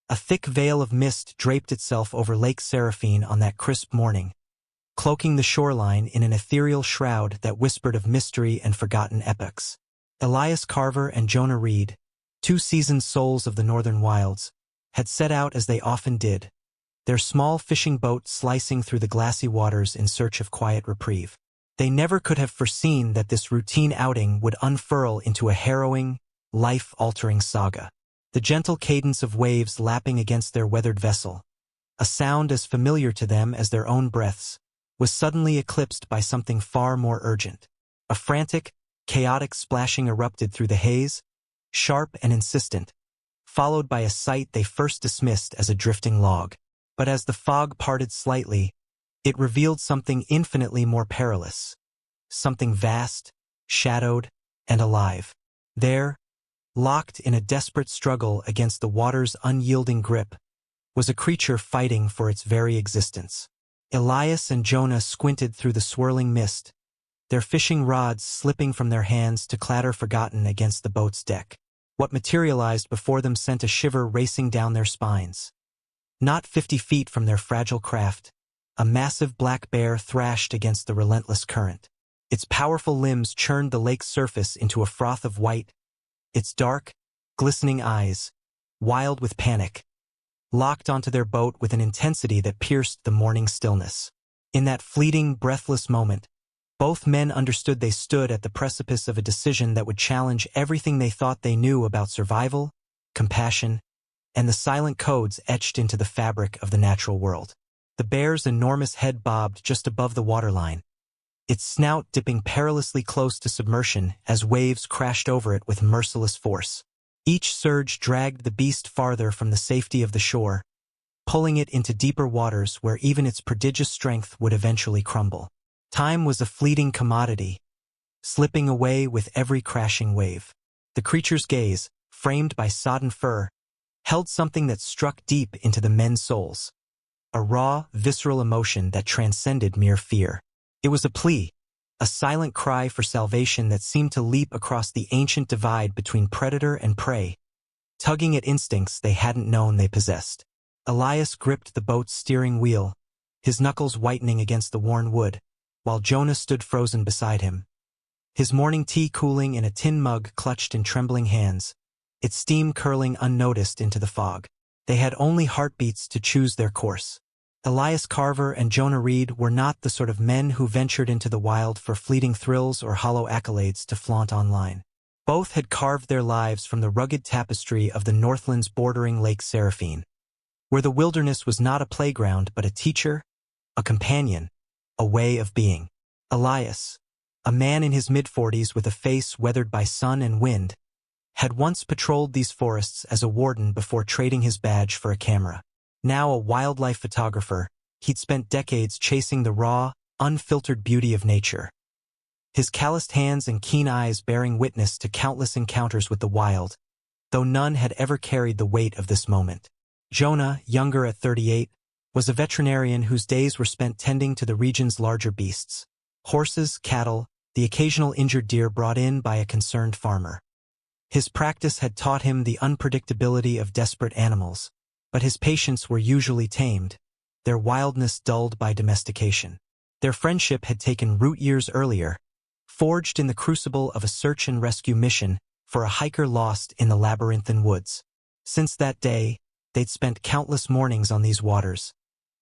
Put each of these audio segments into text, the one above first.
A thick veil of mist draped itself over Lake Seraphine on that crisp morning, cloaking the shoreline in an ethereal shroud that whispered of mystery and forgotten epochs. Elias Carver and Jonah Reed, two seasoned souls of the northern wilds, had set out as they often did, their small fishing boat slicing through the glassy waters in search of quiet reprieve. They never could have foreseen that this routine outing would unfurl into a harrowing, life-altering saga. The gentle cadence of waves lapping against their weathered vessel, a sound as familiar to them as their own breaths, was suddenly eclipsed by something far more urgent. A frantic, chaotic splashing erupted through the haze, sharp and insistent, followed by a sight they first dismissed as a drifting log. But as the fog parted slightly, it revealed something infinitely more perilous, something vast, shadowed, and alive. There, locked in a desperate struggle against the water's unyielding grip, was a creature fighting for its very existence. Elias and Jonah squinted through the swirling mist, their fishing rods slipping from their hands to clatter forgotten against the boat's deck. What materialized before them sent a shiver racing down their spines. Not 50 feet from their fragile craft, a massive black bear thrashed against the relentless current. Its powerful limbs churned the lake's surface into a froth of white, its dark, glistening eyes, wild with panic, locked onto their boat with an intensity that pierced the morning stillness. In that fleeting, breathless moment, both men understood they stood at the precipice of a decision that would challenge everything they thought they knew about survival, compassion, and the silent codes etched into the fabric of the natural world. The bear's enormous head bobbed just above the waterline, its snout dipping perilously close to submersion as waves crashed over it with merciless force. Each surge dragged the beast farther from the safety of the shore, pulling it into deeper waters where even its prodigious strength would eventually crumble. Time was a fleeting commodity, slipping away with every crashing wave. The creature's gaze, framed by sodden fur, held something that struck deep into the men's souls, a raw, visceral emotion that transcended mere fear. It was a plea, a silent cry for salvation that seemed to leap across the ancient divide between predator and prey, tugging at instincts they hadn't known they possessed. Elias gripped the boat's steering wheel, his knuckles whitening against the worn wood, while Jonah stood frozen beside him, his morning tea cooling in a tin mug clutched in trembling hands, its steam curling unnoticed into the fog. They had only heartbeats to choose their course. Elias Carver and Jonah Reed were not the sort of men who ventured into the wild for fleeting thrills or hollow accolades to flaunt online. Both had carved their lives from the rugged tapestry of the Northlands bordering Lake Seraphine, where the wilderness was not a playground but a teacher, a companion, a way of being. Elias, a man in his mid-40s with a face weathered by sun and wind, had once patrolled these forests as a warden before trading his badge for a camera. Now a wildlife photographer, he'd spent decades chasing the raw, unfiltered beauty of nature, his calloused hands and keen eyes bearing witness to countless encounters with the wild, though none had ever carried the weight of this moment. Jonah, younger at 38, was a veterinarian whose days were spent tending to the region's larger beasts, horses, cattle, the occasional injured deer brought in by a concerned farmer. His practice had taught him the unpredictability of desperate animals, but his patients were usually tamed, their wildness dulled by domestication. Their friendship had taken root years earlier, forged in the crucible of a search and rescue mission for a hiker lost in the labyrinthine woods. Since that day, they'd spent countless mornings on these waters,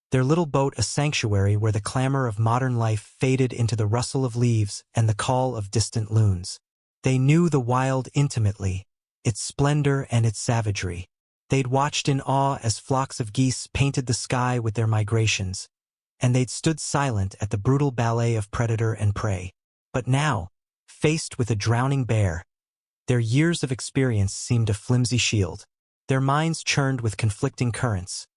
their little boat a sanctuary where the clamor of modern life faded into the rustle of leaves and the call of distant loons. They knew the wild intimately, its splendor and its savagery. They'd watched in awe as flocks of geese painted the sky with their migrations, and they'd stood silent at the brutal ballet of predator and prey. But now, faced with a drowning bear, their years of experience seemed a flimsy shield. Their minds churned with conflicting currents.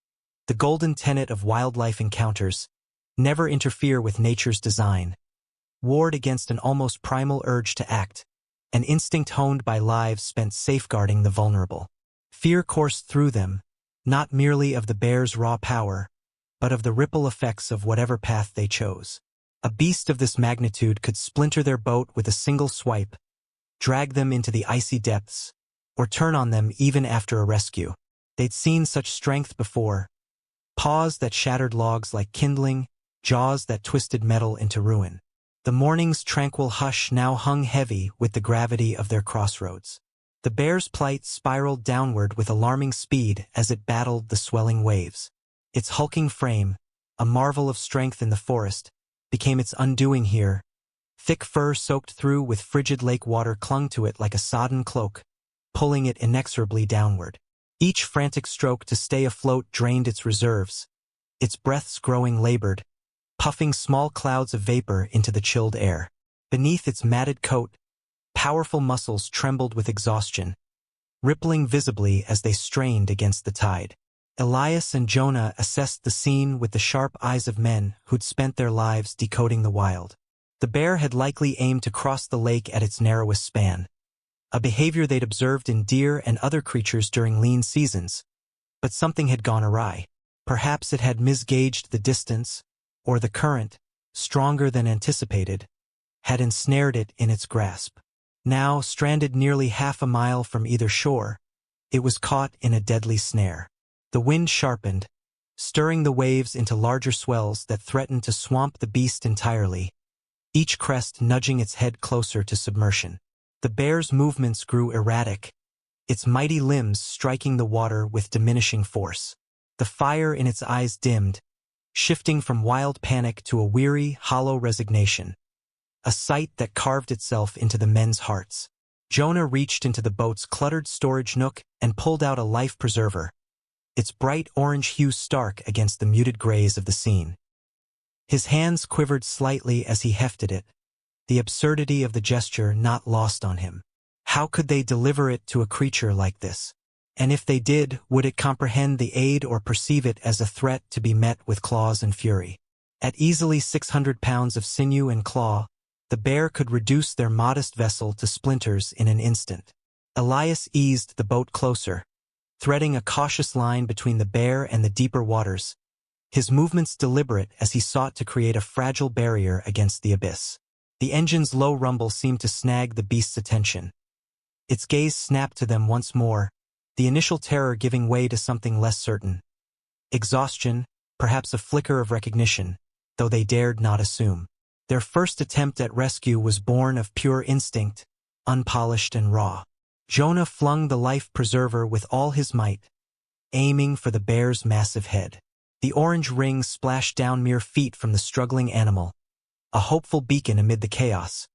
The golden tenet of wildlife encounters, never interfere with nature's design, warred against an almost primal urge to act, an instinct honed by lives spent safeguarding the vulnerable. Fear coursed through them, not merely of the bear's raw power, but of the ripple effects of whatever path they chose. A beast of this magnitude could splinter their boat with a single swipe, drag them into the icy depths, or turn on them even after a rescue. They'd seen such strength before. Paws that shattered logs like kindling, jaws that twisted metal into ruin. The morning's tranquil hush now hung heavy with the gravity of their crossroads. The bear's plight spiraled downward with alarming speed as it battled the swelling waves. Its hulking frame, a marvel of strength in the forest, became its undoing here. Thick fur soaked through with frigid lake water clung to it like a sodden cloak, pulling it inexorably downward. Each frantic stroke to stay afloat drained its reserves, its breaths growing labored, puffing small clouds of vapor into the chilled air. Beneath its matted coat, powerful muscles trembled with exhaustion, rippling visibly as they strained against the tide. Elias and Jonah assessed the scene with the sharp eyes of men who'd spent their lives decoding the wild. The bear had likely aimed to cross the lake at its narrowest span, a behavior they'd observed in deer and other creatures during lean seasons. But something had gone awry. Perhaps it had misgauged the distance, or the current, stronger than anticipated, had ensnared it in its grasp. Now, stranded nearly half a mile from either shore, it was caught in a deadly snare. The wind sharpened, stirring the waves into larger swells that threatened to swamp the beast entirely, each crest nudging its head closer to submersion. The bear's movements grew erratic, its mighty limbs striking the water with diminishing force. The fire in its eyes dimmed, shifting from wild panic to a weary, hollow resignation, a sight that carved itself into the men's hearts. Jonah reached into the boat's cluttered storage nook and pulled out a life preserver, its bright orange hue stark against the muted grays of the scene. His hands quivered slightly as he hefted it, the absurdity of the gesture not lost on him. How could they deliver it to a creature like this? And if they did, would it comprehend the aid or perceive it as a threat to be met with claws and fury? At easily 600 pounds of sinew and claw, the bear could reduce their modest vessel to splinters in an instant. Elias eased the boat closer, threading a cautious line between the bear and the deeper waters, his movements deliberate as he sought to create a fragile barrier against the abyss. The engine's low rumble seemed to snag the beast's attention. Its gaze snapped to them once more, the initial terror giving way to something less certain. Exhaustion, perhaps a flicker of recognition, though they dared not assume. Their first attempt at rescue was born of pure instinct, unpolished and raw. Jonah flung the life preserver with all his might, aiming for the bear's massive head. The orange ring splashed down mere feet from the struggling animal, a hopeful beacon amid the chaos.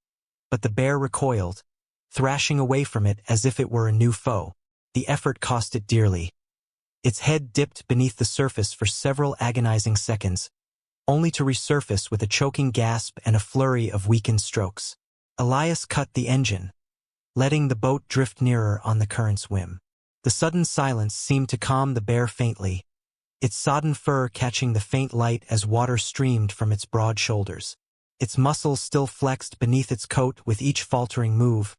But the bear recoiled, thrashing away from it as if it were a new foe. The effort cost it dearly. Its head dipped beneath the surface for several agonizing seconds, only to resurface with a choking gasp and a flurry of weakened strokes. Elias cut the engine, letting the boat drift nearer on the current's whim. The sudden silence seemed to calm the bear faintly, its sodden fur catching the faint light as water streamed from its broad shoulders. Its muscles still flexed beneath its coat with each faltering move,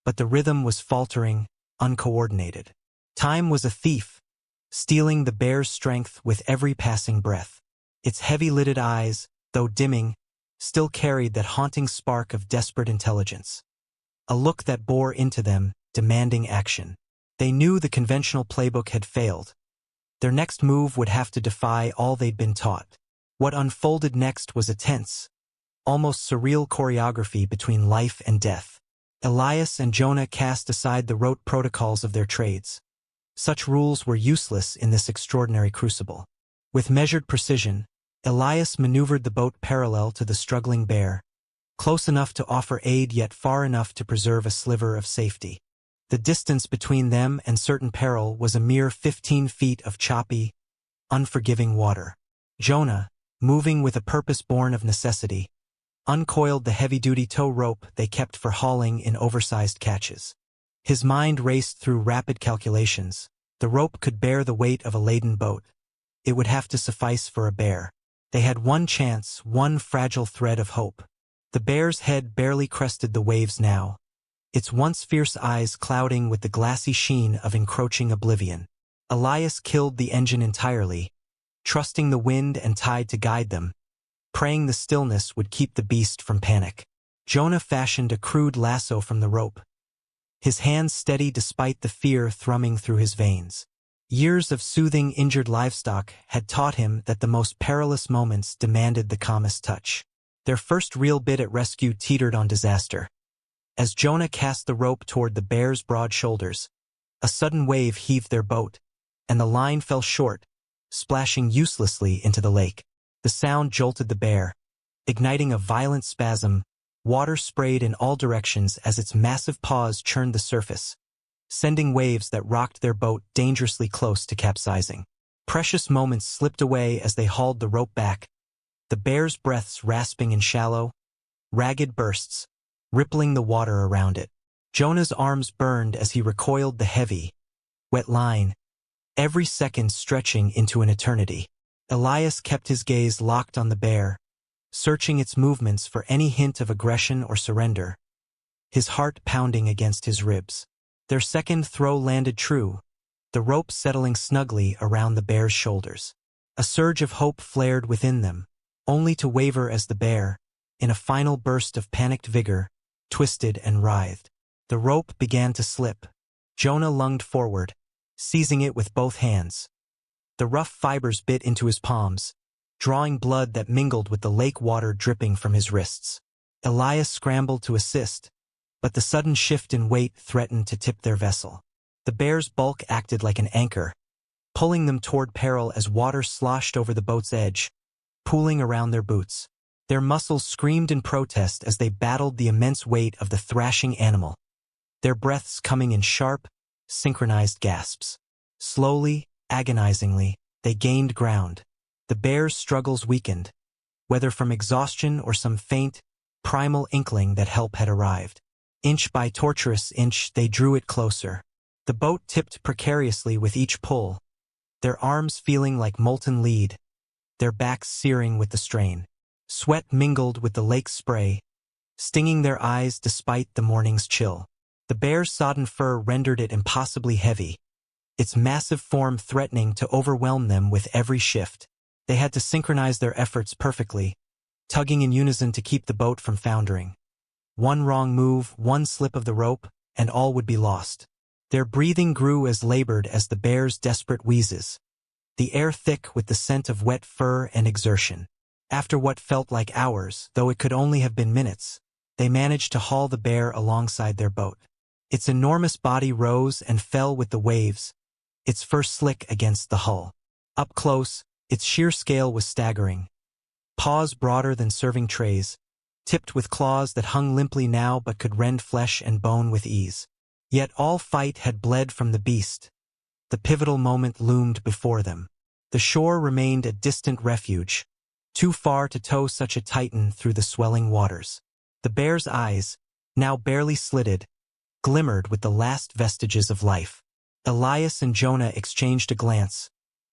but the rhythm was faltering, uncoordinated. Time was a thief, stealing the bear's strength with every passing breath. Its heavy-lidded eyes, though dimming, still carried that haunting spark of desperate intelligence. A look that bore into them, demanding action. They knew the conventional playbook had failed. Their next move would have to defy all they'd been taught. What unfolded next was a tense, almost surreal choreography between life and death. Elias and Jonah cast aside the rote protocols of their trades. Such rules were useless in this extraordinary crucible. With measured precision, Elias maneuvered the boat parallel to the struggling bear, close enough to offer aid yet far enough to preserve a sliver of safety. The distance between them and certain peril was a mere 15 feet of choppy, unforgiving water. Jonah, moving with a purpose born of necessity, uncoiled the heavy-duty tow rope they kept for hauling in oversized catches. His mind raced through rapid calculations. The rope could bear the weight of a laden boat. It would have to suffice for a bear. They had one chance, one fragile thread of hope. The bear's head barely crested the waves now, its once fierce eyes clouding with the glassy sheen of encroaching oblivion. Elias killed the engine entirely, trusting the wind and tide to guide them, praying the stillness would keep the beast from panic. Jonah fashioned a crude lasso from the rope, his hands steady despite the fear thrumming through his veins. Years of soothing injured livestock had taught him that the most perilous moments demanded the calmest touch. Their first real bid at rescue teetered on disaster. As Jonah cast the rope toward the bear's broad shoulders, a sudden wave heaved their boat, and the line fell short, splashing uselessly into the lake. The sound jolted the bear. Igniting a violent spasm, water sprayed in all directions as its massive paws churned the surface, sending waves that rocked their boat dangerously close to capsizing. Precious moments slipped away as they hauled the rope back, the bear's breaths rasping in shallow, ragged bursts, rippling the water around it. Jonah's arms burned as he recoiled the heavy, wet line, every second stretching into an eternity. Elias kept his gaze locked on the bear, searching its movements for any hint of aggression or surrender, his heart pounding against his ribs. Their second throw landed true, the rope settling snugly around the bear's shoulders. A surge of hope flared within them, only to waver as the bear, in a final burst of panicked vigor, twisted and writhed. The rope began to slip. Jonah lunged forward, seizing it with both hands. The rough fibers bit into his palms, drawing blood that mingled with the lake water dripping from his wrists. Elias scrambled to assist, but the sudden shift in weight threatened to tip their vessel. The bear's bulk acted like an anchor, pulling them toward peril as water sloshed over the boat's edge, pooling around their boots. Their muscles screamed in protest as they battled the immense weight of the thrashing animal, their breaths coming in sharp, synchronized gasps. Slowly, agonizingly, they gained ground. The bear's struggles weakened, whether from exhaustion or some faint, primal inkling that help had arrived. Inch by tortuous inch, they drew it closer. The boat tipped precariously with each pull, their arms feeling like molten lead, their backs searing with the strain. Sweat mingled with the lake's spray, stinging their eyes despite the morning's chill. The bear's sodden fur rendered it impossibly heavy, its massive form threatening to overwhelm them with every shift. They had to synchronize their efforts perfectly, tugging in unison to keep the boat from foundering. One wrong move, one slip of the rope, and all would be lost. Their breathing grew as labored as the bear's desperate wheezes, the air thick with the scent of wet fur and exertion. After what felt like hours, though it could only have been minutes, they managed to haul the bear alongside their boat. Its enormous body rose and fell with the waves, its fur slick against the hull. Up close, its sheer scale was staggering. Paws broader than serving trays, tipped with claws that hung limply now but could rend flesh and bone with ease. Yet all fight had bled from the beast. The pivotal moment loomed before them. The shore remained a distant refuge, too far to tow such a titan through the swelling waters. The bear's eyes, now barely slitted, glimmered with the last vestiges of life. Elias and Jonah exchanged a glance,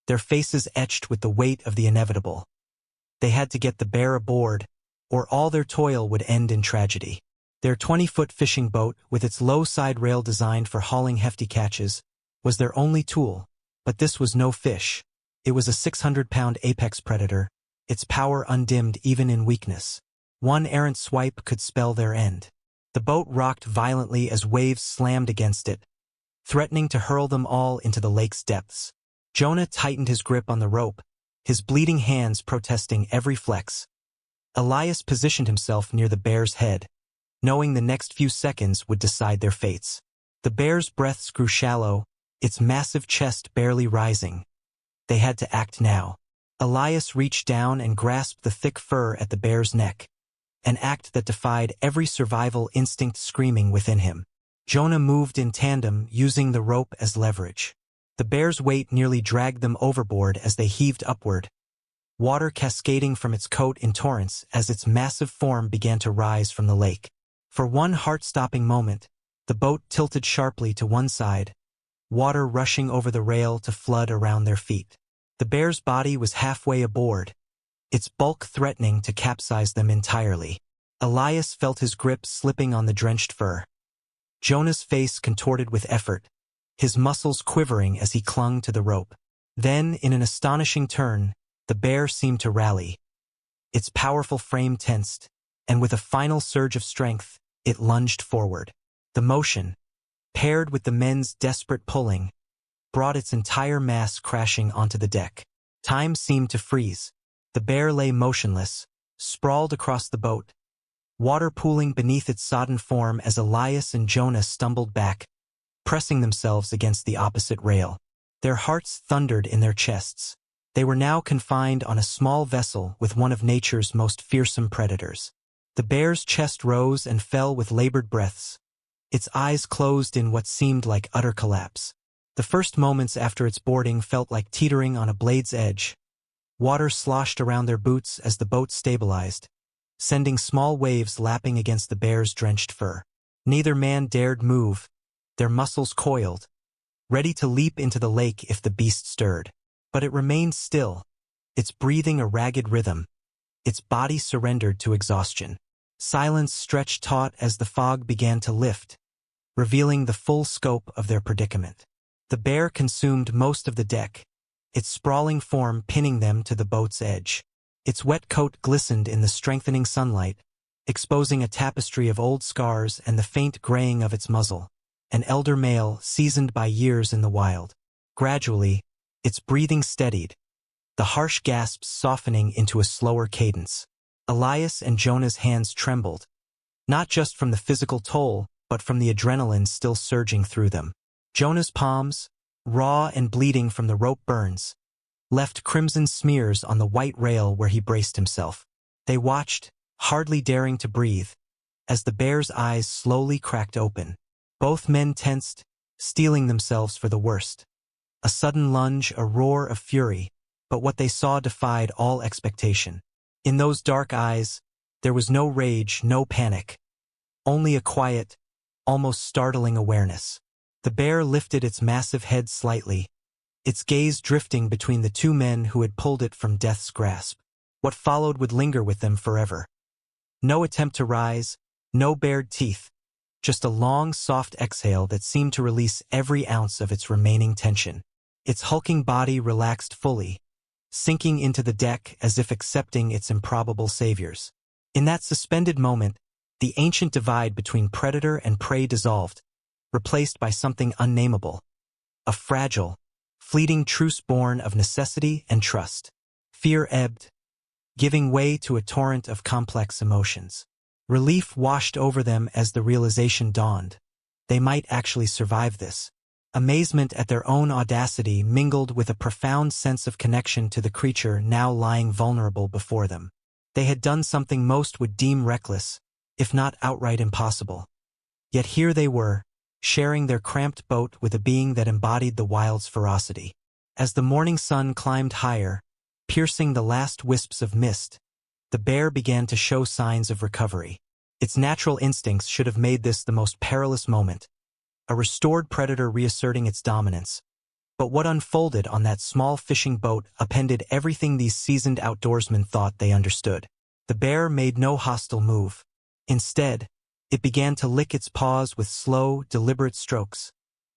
their faces etched with the weight of the inevitable. They had to get the bear aboard, or all their toil would end in tragedy. Their 20-foot fishing boat, with its low side rail designed for hauling hefty catches, was their only tool. But this was no fish. It was a 600-pound apex predator, its power undimmed even in weakness. One errant swipe could spell their end. The boat rocked violently as waves slammed against it, threatening to hurl them all into the lake's depths. Jonah tightened his grip on the rope, his bleeding hands protesting every flex. Elias positioned himself near the bear's head, knowing the next few seconds would decide their fates. The bear's breaths grew shallow, its massive chest barely rising. They had to act now. Elias reached down and grasped the thick fur at the bear's neck, an act that defied every survival instinct screaming within him. Jonah moved in tandem, using the rope as leverage. The bear's weight nearly dragged them overboard as they heaved upward, water cascading from its coat in torrents as its massive form began to rise from the lake. For one heart-stopping moment, the boat tilted sharply to one side, water rushing over the rail to flood around their feet. The bear's body was halfway aboard, its bulk threatening to capsize them entirely. Elias felt his grip slipping on the drenched fur. Jonah's face contorted with effort, his muscles quivering as he clung to the rope. Then, in an astonishing turn, the bear seemed to rally. Its powerful frame tensed, and with a final surge of strength, it lunged forward. The motion, paired with the men's desperate pulling, brought its entire mass crashing onto the deck. Time seemed to freeze. The bear lay motionless, sprawled across the boat, water pooling beneath its sodden form as Elias and Jonah stumbled back, pressing themselves against the opposite rail. Their hearts thundered in their chests. They were now confined on a small vessel with one of nature's most fearsome predators. The bear's chest rose and fell with labored breaths. Its eyes closed in what seemed like utter collapse. The first moments after its boarding felt like teetering on a blade's edge. Water sloshed around their boots as the boat stabilized, sending small waves lapping against the bear's drenched fur. Neither man dared move, their muscles coiled, ready to leap into the lake if the beast stirred. But it remained still, its breathing a ragged rhythm, its body surrendered to exhaustion. Silence stretched taut as the fog began to lift, revealing the full scope of their predicament. The bear consumed most of the deck, its sprawling form pinning them to the boat's edge. Its wet coat glistened in the strengthening sunlight, exposing a tapestry of old scars and the faint graying of its muzzle, an elder male seasoned by years in the wild. Gradually, its breathing steadied, the harsh gasps softening into a slower cadence. Elias and Jonah's hands trembled, not just from the physical toll, but from the adrenaline still surging through them. Jonah's palms, raw and bleeding from the rope burns, left crimson smears on the white rail where he braced himself. They watched, hardly daring to breathe, as the bear's eyes slowly cracked open. Both men tensed, steeling themselves for the worst. A sudden lunge, a roar of fury, but what they saw defied all expectation. In those dark eyes, there was no rage, no panic, only a quiet, almost startling awareness. The bear lifted its massive head slightly, its gaze drifting between the two men who had pulled it from death's grasp. What followed would linger with them forever. No attempt to rise, no bared teeth, just a long, soft exhale that seemed to release every ounce of its remaining tension. Its hulking body relaxed fully, sinking into the deck as if accepting its improbable saviors. In that suspended moment, the ancient divide between predator and prey dissolved, replaced by something unnameable, a fragile, fleeting truce born of necessity and trust. Fear ebbed, giving way to a torrent of complex emotions. Relief washed over them as the realization dawned. They might actually survive this. Amazement at their own audacity mingled with a profound sense of connection to the creature now lying vulnerable before them. They had done something most would deem reckless, if not outright impossible. Yet here they were, sharing their cramped boat with a being that embodied the wild's ferocity. As the morning sun climbed higher, piercing the last wisps of mist, the bear began to show signs of recovery. Its natural instincts should have made this the most perilous moment, a restored predator reasserting its dominance. But what unfolded on that small fishing boat upended everything these seasoned outdoorsmen thought they understood. The bear made no hostile move. Instead, it began to lick its paws with slow, deliberate strokes,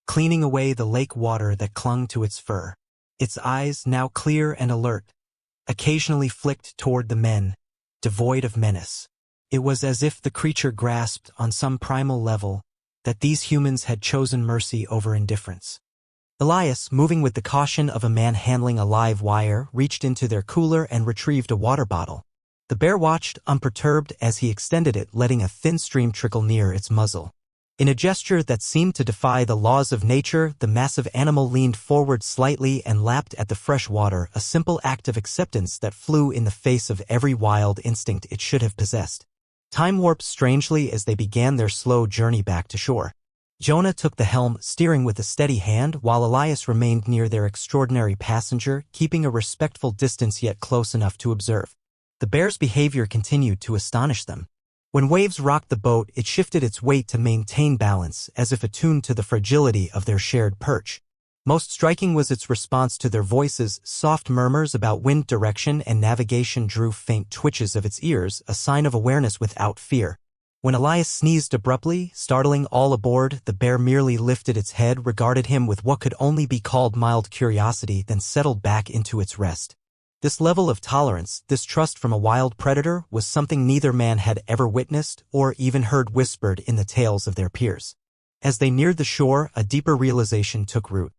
cleaning away the lake water that clung to its fur. Its eyes, now clear and alert, occasionally flicked toward the men, devoid of menace. It was as if the creature grasped on some primal level that these humans had chosen mercy over indifference. Elias, moving with the caution of a man handling a live wire, reached into their cooler and retrieved a water bottle. The bear watched, unperturbed, as he extended it, letting a thin stream trickle near its muzzle. In a gesture that seemed to defy the laws of nature, the massive animal leaned forward slightly and lapped at the fresh water, a simple act of acceptance that flew in the face of every wild instinct it should have possessed. Time warped strangely as they began their slow journey back to shore. Jonah took the helm, steering with a steady hand, while Elias remained near their extraordinary passenger, keeping a respectful distance yet close enough to observe. The bear's behavior continued to astonish them. When waves rocked the boat, it shifted its weight to maintain balance, as if attuned to the fragility of their shared perch. Most striking was its response to their voices. Soft murmurs about wind direction and navigation drew faint twitches of its ears, a sign of awareness without fear. When Elias sneezed abruptly, startling all aboard, the bear merely lifted its head, regarded him with what could only be called mild curiosity, then settled back into its rest. This level of tolerance, this trust from a wild predator, was something neither man had ever witnessed or even heard whispered in the tales of their peers. As they neared the shore, a deeper realization took root.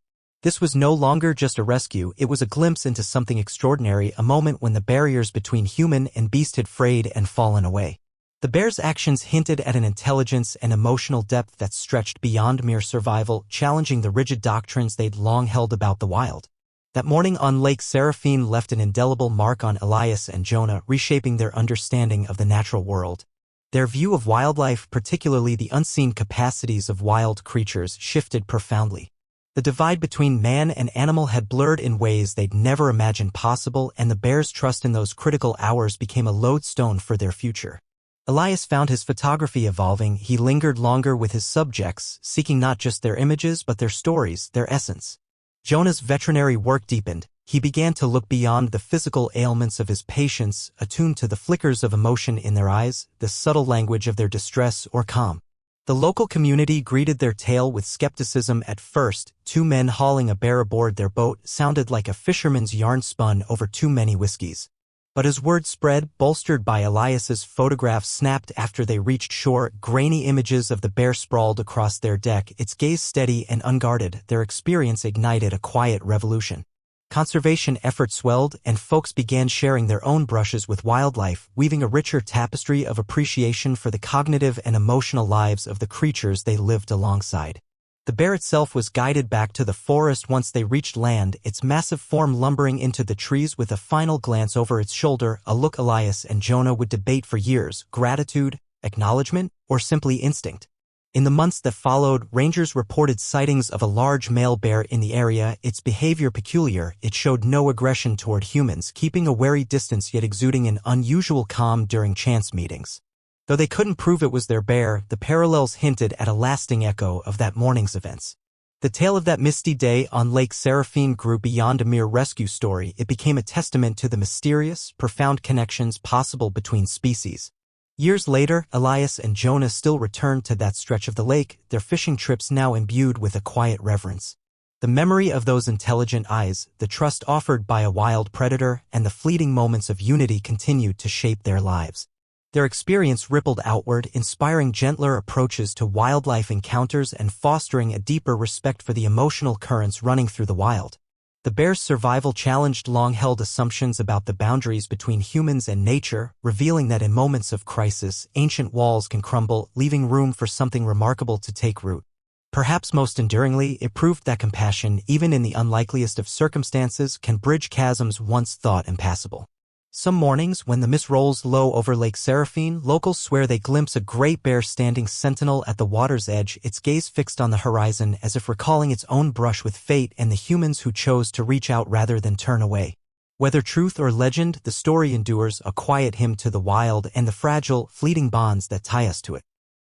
This was no longer just a rescue, it was a glimpse into something extraordinary, a moment when the barriers between human and beast had frayed and fallen away. The bear's actions hinted at an intelligence and emotional depth that stretched beyond mere survival, challenging the rigid doctrines they'd long held about the wild. That morning on Lake Seraphine left an indelible mark on Elias and Jonah, reshaping their understanding of the natural world. Their view of wildlife, particularly the unseen capacities of wild creatures, shifted profoundly. The divide between man and animal had blurred in ways they'd never imagined possible, and the bear's trust in those critical hours became a lodestone for their future. Elias found his photography evolving. He lingered longer with his subjects, seeking not just their images but their stories, their essence. Jonah's veterinary work deepened. He began to look beyond the physical ailments of his patients, attuned to the flickers of emotion in their eyes, the subtle language of their distress or calm. The local community greeted their tale with skepticism at first. Two men hauling a bear aboard their boat sounded like a fisherman's yarn spun over too many whiskeys. But as word spread, bolstered by Elias's photographs snapped after they reached shore, grainy images of the bear sprawled across their deck, its gaze steady and unguarded. Their experience ignited a quiet revolution. Conservation efforts swelled, and folks began sharing their own brushes with wildlife, weaving a richer tapestry of appreciation for the cognitive and emotional lives of the creatures they lived alongside. The bear itself was guided back to the forest once they reached land, its massive form lumbering into the trees with a final glance over its shoulder, a look Elias and Jonah would debate for years: gratitude, acknowledgement, or simply instinct. In the months that followed, rangers reported sightings of a large male bear in the area, its behavior peculiar. It showed no aggression toward humans, keeping a wary distance yet exuding an unusual calm during chance meetings. Though they couldn't prove it was their bear, the parallels hinted at a lasting echo of that morning's events. The tale of that misty day on Lake Seraphine grew beyond a mere rescue story. It became a testament to the mysterious, profound connections possible between species. Years later, Elias and Jonah still returned to that stretch of the lake, their fishing trips now imbued with a quiet reverence. The memory of those intelligent eyes, the trust offered by a wild predator, and the fleeting moments of unity continued to shape their lives. Their experience rippled outward, inspiring gentler approaches to wildlife encounters and fostering a deeper respect for the emotional currents running through the wild. The bear's survival challenged long-held assumptions about the boundaries between humans and nature, revealing that in moments of crisis, ancient walls can crumble, leaving room for something remarkable to take root. Perhaps most enduringly, it proved that compassion, even in the unlikeliest of circumstances, can bridge chasms once thought impassable. Some mornings, when the mist rolls low over Lake Seraphine, locals swear they glimpse a great bear standing sentinel at the water's edge, its gaze fixed on the horizon as if recalling its own brush with fate and the humans who chose to reach out rather than turn away. Whether truth or legend, the story endures, a quiet hymn to the wild and the fragile, fleeting bonds that tie us to it.